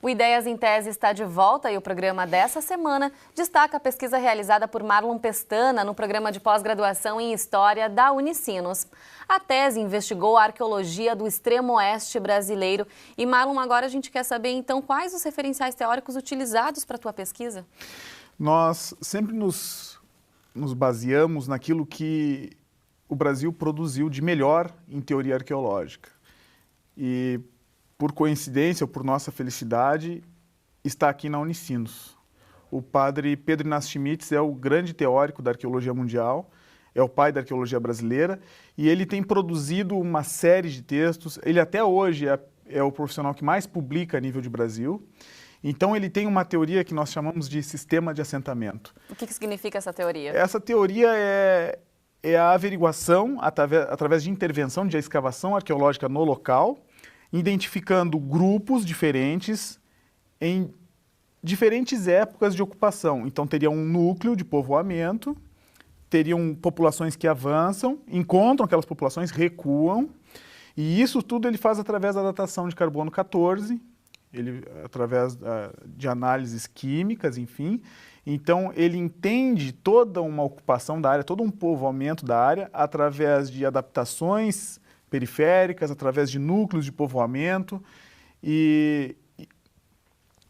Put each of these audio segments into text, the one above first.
O Ideias em Tese está de volta e o programa dessa semana destaca a pesquisa realizada por Marlon Pestana no programa de pós-graduação em História da Unicinos. A tese investigou a arqueologia do extremo oeste brasileiro. E Marlon, agora a gente quer saber então quais os referenciais teóricos utilizados para a tua pesquisa? Nós sempre nos baseamos naquilo que o Brasil produziu de melhor em teoria arqueológica. E, por coincidência ou por nossa felicidade, está aqui na Unicinos. O padre Pedro Inácio Schmitz é o grande teórico da arqueologia mundial, é o pai da arqueologia brasileira, e ele tem produzido uma série de textos. Ele até hoje é o profissional que mais publica a nível de Brasil. Então ele tem uma teoria que nós chamamos de sistema de assentamento. O que significa essa teoria? Essa teoria é a averiguação, através de intervenção, de escavação arqueológica no local, identificando grupos diferentes em diferentes épocas de ocupação. Então teria um núcleo de povoamento, teriam populações que avançam, encontram aquelas populações, recuam, e isso tudo ele faz através da datação de carbono 14, através de análises químicas, enfim. Então ele entende toda uma ocupação da área, todo um povoamento da área, através de adaptações periféricas, através de núcleos de povoamento, e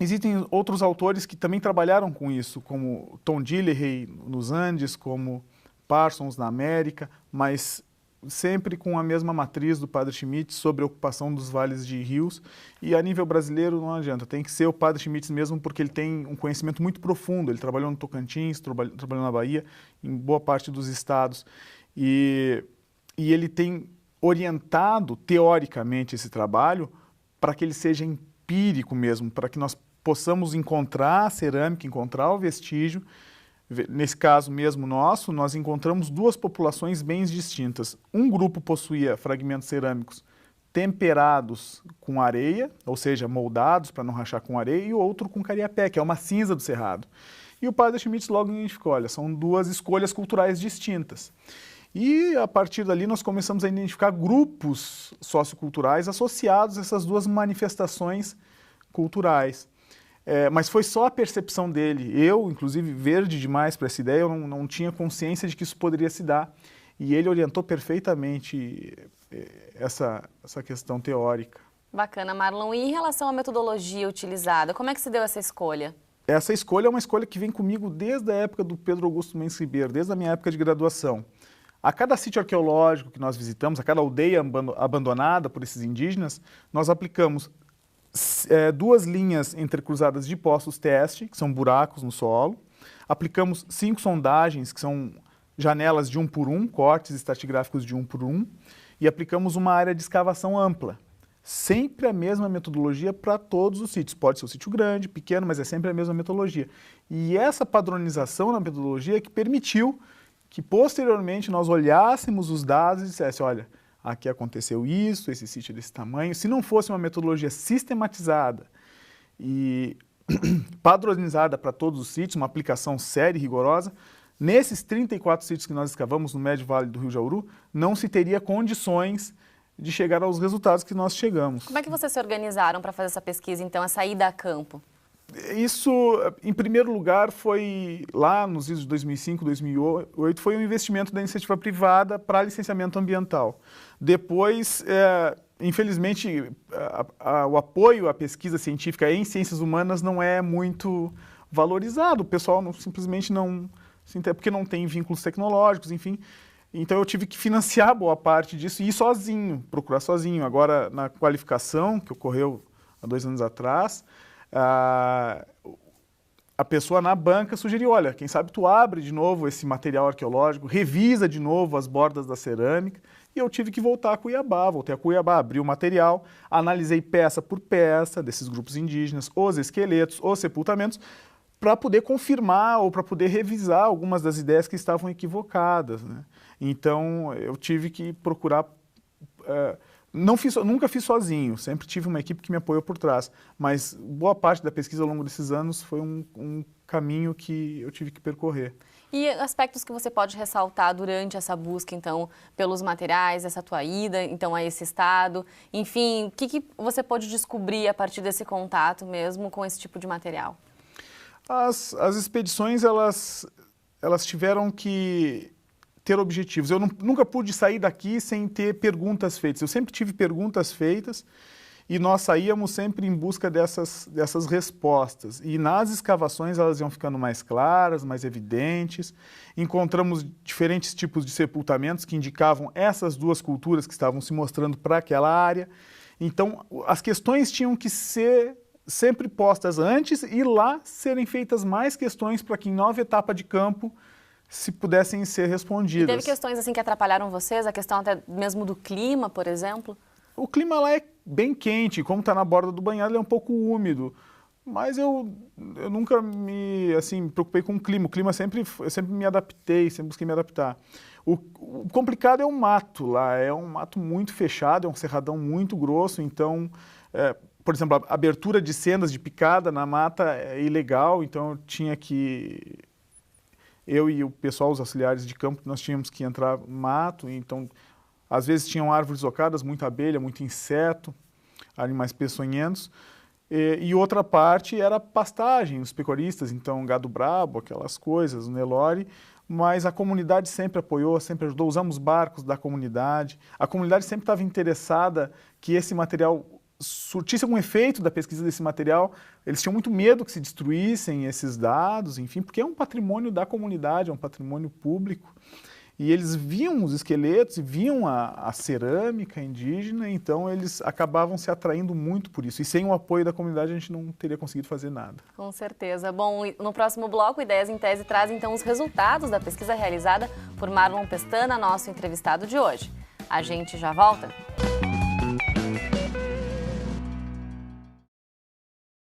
existem outros autores que também trabalharam com isso, como Tom Dillery nos Andes, como Parsons na América, mas sempre com a mesma matriz do padre Schmitz sobre a ocupação dos vales de rios. E a nível brasileiro não adianta, tem que ser o padre Schmitz mesmo, porque ele tem um conhecimento muito profundo. Ele trabalhou no Tocantins, trabalhou na Bahia, em boa parte dos estados, e ele tem orientado teoricamente esse trabalho para que ele seja empírico mesmo, para que nós possamos encontrar a cerâmica, encontrar o vestígio. Nesse caso mesmo nosso, nós encontramos duas populações bem distintas. Um grupo possuía fragmentos cerâmicos temperados com areia, ou seja, moldados para não rachar com areia, e o outro com cariapé, que é uma cinza do cerrado. E o padre Schmitz logo identificou, olha, são duas escolhas culturais distintas. E a partir dali nós começamos a identificar grupos socioculturais associados a essas duas manifestações culturais. Mas foi só a percepção dele. Eu, inclusive, verde demais para essa ideia, eu não tinha consciência de que isso poderia se dar. E ele orientou perfeitamente essa questão teórica. Bacana, Marlon. E em relação à metodologia utilizada, como é que se deu essa escolha? Essa escolha é uma escolha que vem comigo desde a época do Pedro Augusto Mendes Ribeiro, desde a minha época de graduação. A cada sítio arqueológico que nós visitamos, a cada aldeia abandonada por esses indígenas, nós aplicamos duas linhas entrecruzadas de poços teste, que são buracos no solo. Aplicamos 5 sondagens, que são janelas de 1 por 1, cortes estratigráficos de 1 por 1, e aplicamos uma área de escavação ampla. Sempre a mesma metodologia para todos os sítios. Pode ser um sítio grande, pequeno, mas é sempre a mesma metodologia. E essa padronização na metodologia é que permitiu que posteriormente nós olhássemos os dados e dissesse, olha, aqui aconteceu isso, esse sítio é desse tamanho. Se não fosse uma metodologia sistematizada e padronizada para todos os sítios, uma aplicação séria e rigorosa, nesses 34 sítios que nós escavamos no Médio Vale do Rio Jauru, não se teria condições de chegar aos resultados que nós chegamos. Como é que vocês se organizaram para fazer essa pesquisa, então, essa ida a campo? Isso, em primeiro lugar, foi lá nos idos de 2005, 2008, foi um investimento da iniciativa privada para licenciamento ambiental. Depois, infelizmente, o apoio à pesquisa científica em ciências humanas não é muito valorizado. O pessoal simplesmente não, porque não tem vínculos tecnológicos, enfim. Então eu tive que financiar boa parte disso e ir sozinho, procurar sozinho. Agora, na qualificação, que ocorreu há 2 anos atrás, a pessoa na banca sugeriu, olha, quem sabe tu abre de novo esse material arqueológico, revisa de novo as bordas da cerâmica, e eu tive que voltar a Cuiabá, abri o material, analisei peça por peça desses grupos indígenas, os esqueletos, os sepultamentos, para poder confirmar ou para poder revisar algumas das ideias que estavam equivocadas, né? Então eu tive que procurar... nunca fiz sozinho, sempre tive uma equipe que me apoiou por trás, mas boa parte da pesquisa ao longo desses anos foi um caminho que eu tive que percorrer. E aspectos que você pode ressaltar durante essa busca, então, pelos materiais, essa tua ida, então, a esse estado, enfim, o que você pode descobrir a partir desse contato mesmo com esse tipo de material? As expedições, elas tiveram que ter objetivos. Eu nunca pude sair daqui sem ter perguntas feitas. Eu sempre tive perguntas feitas e nós saíamos sempre em busca dessas respostas. E nas escavações elas iam ficando mais claras, mais evidentes. Encontramos diferentes tipos de sepultamentos que indicavam essas duas culturas que estavam se mostrando para aquela área. Então, as questões tinham que ser sempre postas antes e lá serem feitas mais questões para que em nova etapa de campo se pudessem ser respondidas. E teve questões assim que atrapalharam vocês? A questão até mesmo do clima, por exemplo? O clima lá é bem quente, como está na borda do banhado, ele é um pouco úmido. Mas eu nunca me preocupei com o clima. O clima eu sempre me adaptei, sempre busquei me adaptar. O complicado é o mato lá, é um mato muito fechado, é um cerradão muito grosso, então, por exemplo, a abertura de sendas de picada na mata é ilegal, então eu e o pessoal, os auxiliares de campo, nós tínhamos que entrar no mato, então às vezes tinham árvores ocadas, muita abelha, muito inseto, animais peçonhentos. E outra parte era pastagem, os pecuaristas, então gado brabo, aquelas coisas, o Nelore, mas a comunidade sempre apoiou, sempre ajudou, usamos barcos da comunidade. A comunidade sempre estava interessada que esse material surtisse algum efeito da pesquisa desse material. Eles tinham muito medo que se destruíssem esses dados, enfim, porque é um patrimônio da comunidade, é um patrimônio público. E eles viam os esqueletos e viam a cerâmica indígena, então eles acabavam se atraindo muito por isso. E sem o apoio da comunidade a gente não teria conseguido fazer nada. Com certeza. Bom, no próximo bloco, Ideias em Tese traz então os resultados da pesquisa realizada por Marlon Pestana, nosso entrevistado de hoje. A gente já volta?